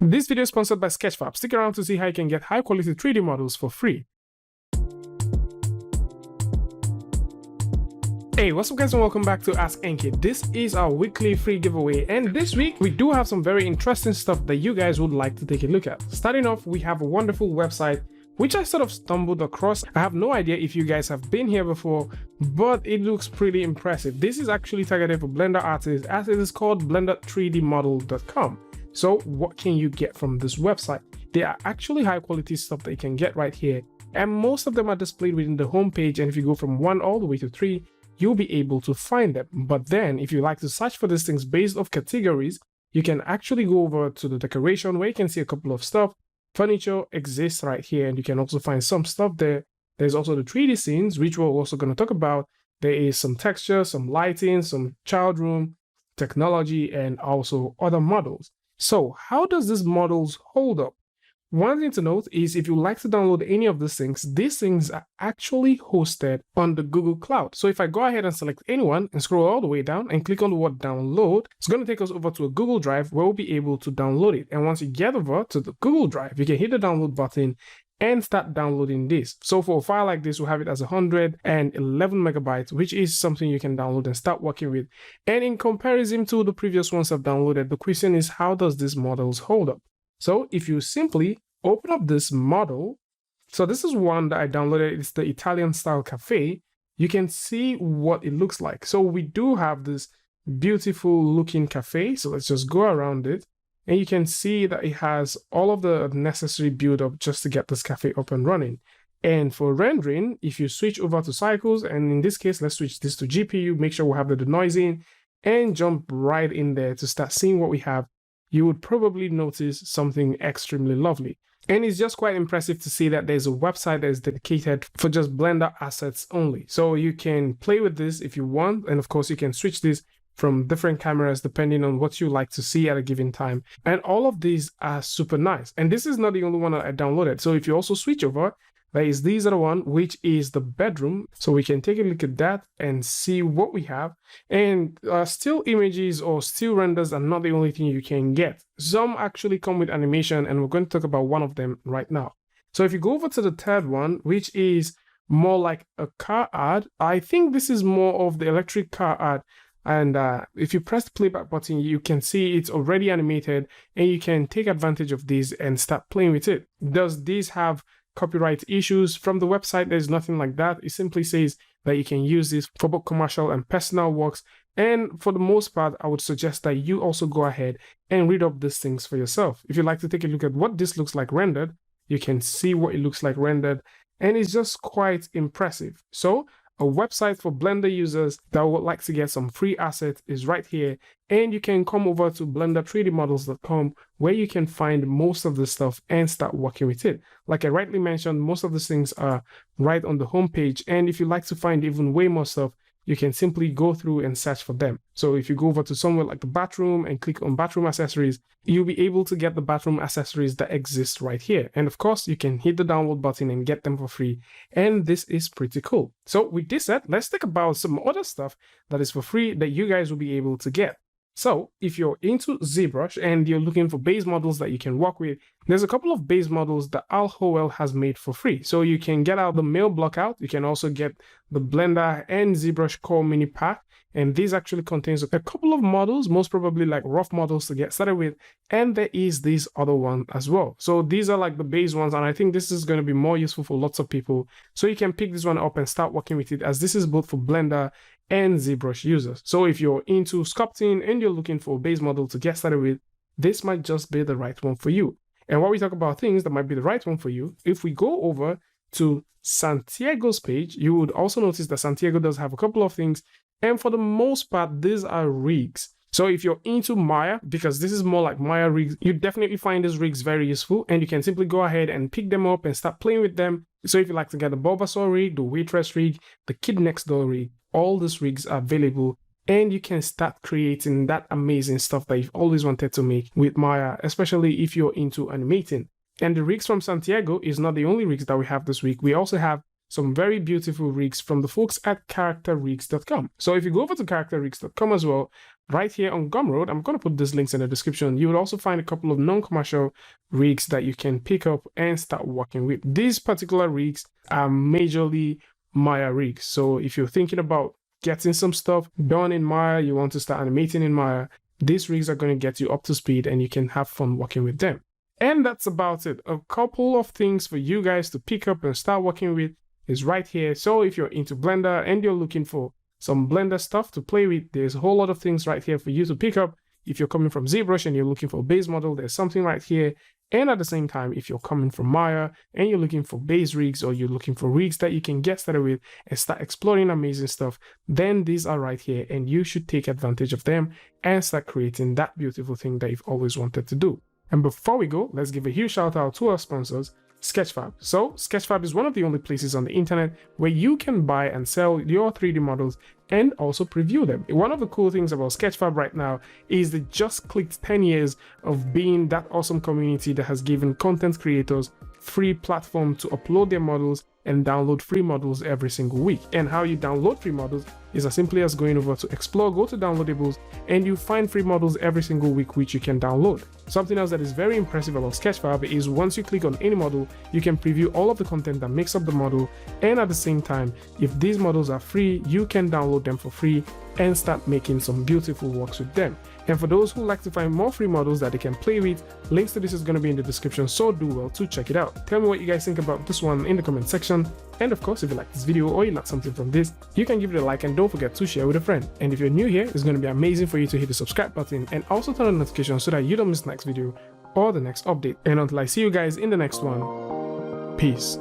This video is sponsored by Sketchfab. Stick around to see how you can get high quality 3D models for free. Hey, what's up guys and welcome back to askNK. This is our weekly free giveaway, and this week we do have some very interesting stuff that you guys would like to take a look at. Starting off, we have a wonderful website which I sort of stumbled across. I have no idea if you guys have been here before, but it looks pretty impressive. This is actually targeted for Blender artists, as it is called blender3dmodel.com. So what can you get from this website? There are actually high quality stuff that you can get right here, and most of them are displayed within the home page, and if you go from 1 all the way to 3, you'll be able to find them. But then if you like to search for these things based off categories, you can actually go over to the decoration where you can see a couple of stuff. Furniture exists right here, and you can also find some stuff there. There's also the 3D scenes, which we're also going to talk about. There is some texture, some lighting, some child room, technology, and also other models. So how does these models hold up? One thing to note is if you like to download any of these things are actually hosted on the Google Cloud. So if I go ahead and select anyone and scroll all the way down and click on the word download, it's going to take us over to a Google Drive where we'll be able to download it. And once you get over to the Google Drive, you can hit the download button and start downloading this. So for a file like this, we'll have it as 111 megabytes, which is something you can download and start working with. And in comparison to the previous ones I've downloaded, the question is, how does these models hold up? So if you simply open up this model, so this is one that I downloaded, it's the Italian style cafe. You can see what it looks like. So we do have this beautiful looking cafe. So let's just go around it. And you can see that it has all of the necessary build up just to get this cafe up and running. And for rendering, if you switch over to cycles, and in this case, let's switch this to GPU, make sure we have the denoising, and jump right in there to start seeing what we have, you would probably notice something extremely lovely. And it's just quite impressive to see that there's a website that is dedicated for just Blender assets only. So you can play with this if you want. And of course, you can switch this from different cameras depending on what you like to see at a given time. And all of these are super nice. And this is not the only one that I downloaded. So if you also switch over, there is these other one, which is the bedroom. So we can take a look at that and see what we have. And still images or still renders are not the only thing you can get. Some actually come with animation, and we're going to talk about one of them right now. So if you go over to the third one, which is more like a car ad, I think this is more of the electric car ad. And if you press the playback button, you can see it's already animated, and you can take advantage of this and start playing with it. Does this have copyright issues? From the website, there's nothing like that. It simply says that you can use this for both commercial and personal works. And for the most part, I would suggest that you also go ahead and read up these things for yourself. If you'd like to take a look at what this looks like rendered, you can see what it looks like rendered, and it's just quite impressive. So a website for Blender users that would like to get some free assets is right here, and you can come over to blender3dmodels.com where you can find most of the stuff and start working with it. Like I rightly mentioned, most of these things are right on the homepage, and if you like to find even way more stuff, you can simply go through and search for them. So if you go over to somewhere like the bathroom and click on bathroom accessories, you'll be able to get the bathroom accessories that exist right here. And of course, you can hit the download button and get them for free. And this is pretty cool. So with this said, let's talk about some other stuff that is for free that you guys will be able to get. So if you're into ZBrush and you're looking for base models that you can work with, there's a couple of base models that Al Howell has made for free. So you can get out the mail block out. You can also get the Blender and ZBrush Core Mini Pack. And this actually contains a couple of models, most probably like rough models to get started with. And there is this other one as well. So these are like the base ones. And I think this is going to be more useful for lots of people. So you can pick this one up and start working with it, as this is both for Blender and ZBrush users. So if you're into sculpting and you're looking for a base model to get started with, this might just be the right one for you. And while we talk about things that might be the right one for you, if we go over to Santiago's page, you would also notice that Santiago does have a couple of things. And for the most part, these are rigs. So if you're into Maya, because this is more like Maya rigs, you definitely find these rigs very useful, and you can simply go ahead and pick them up and start playing with them. So if you like to get the Bulbasaur rig, the Waitress rig, the Kid Next Door rig, all these rigs are available, and you can start creating that amazing stuff that you've always wanted to make with Maya, especially if you're into animating. And the rigs from Santiago is not the only rigs that we have this week. We also have some very beautiful rigs from the folks at characterrigs.com. So if you go over to characterrigs.com as well, right here on Gumroad, I'm going to put these links in the description. You will also find a couple of non-commercial rigs that you can pick up and start working with. These particular rigs are majorly Maya rigs. So if you're thinking about getting some stuff done in Maya, you want to start animating in Maya, these rigs are going to get you up to speed and you can have fun working with them. And that's about it. A couple of things for you guys to pick up and start working with is right here. So if you're into Blender and you're looking for some Blender stuff to play with, there's a whole lot of things right here for you to pick up. If you're coming from ZBrush and you're looking for a base model, there's something right here. And at the same time, if you're coming from Maya and you're looking for base rigs, or you're looking for rigs that you can get started with and start exploring amazing stuff, then these are right here and you should take advantage of them and start creating that beautiful thing that you've always wanted to do. And before we go, let's give a huge shout out to our sponsors, Sketchfab. So Sketchfab is one of the only places on the internet where you can buy and sell your 3D models and also preview them. One of the cool things about Sketchfab right now is they just clicked 10 years of being that awesome community that has given content creators free platform to upload their models and download free models every single week. And how you download free models is as simply as going over to Explore, go to Downloadables, and you find free models every single week which you can download. Something else that is very impressive about Sketchfab is once you click on any model, you can preview all of the content that makes up the model, and at the same time, if these models are free, you can download them for free and start making some beautiful works with them. And for those who like to find more free models that they can play with, links to this is going to be in the description, so do well to check it out. Tell me what you guys think about this one in the comment section. And of course, if you like this video or you learned something from this, you can give it a like and don't forget to share with a friend. And if you're new here, it's going to be amazing for you to hit the subscribe button and also turn on notifications so that you don't miss the next video or the next update. And until I see you guys in the next one, peace.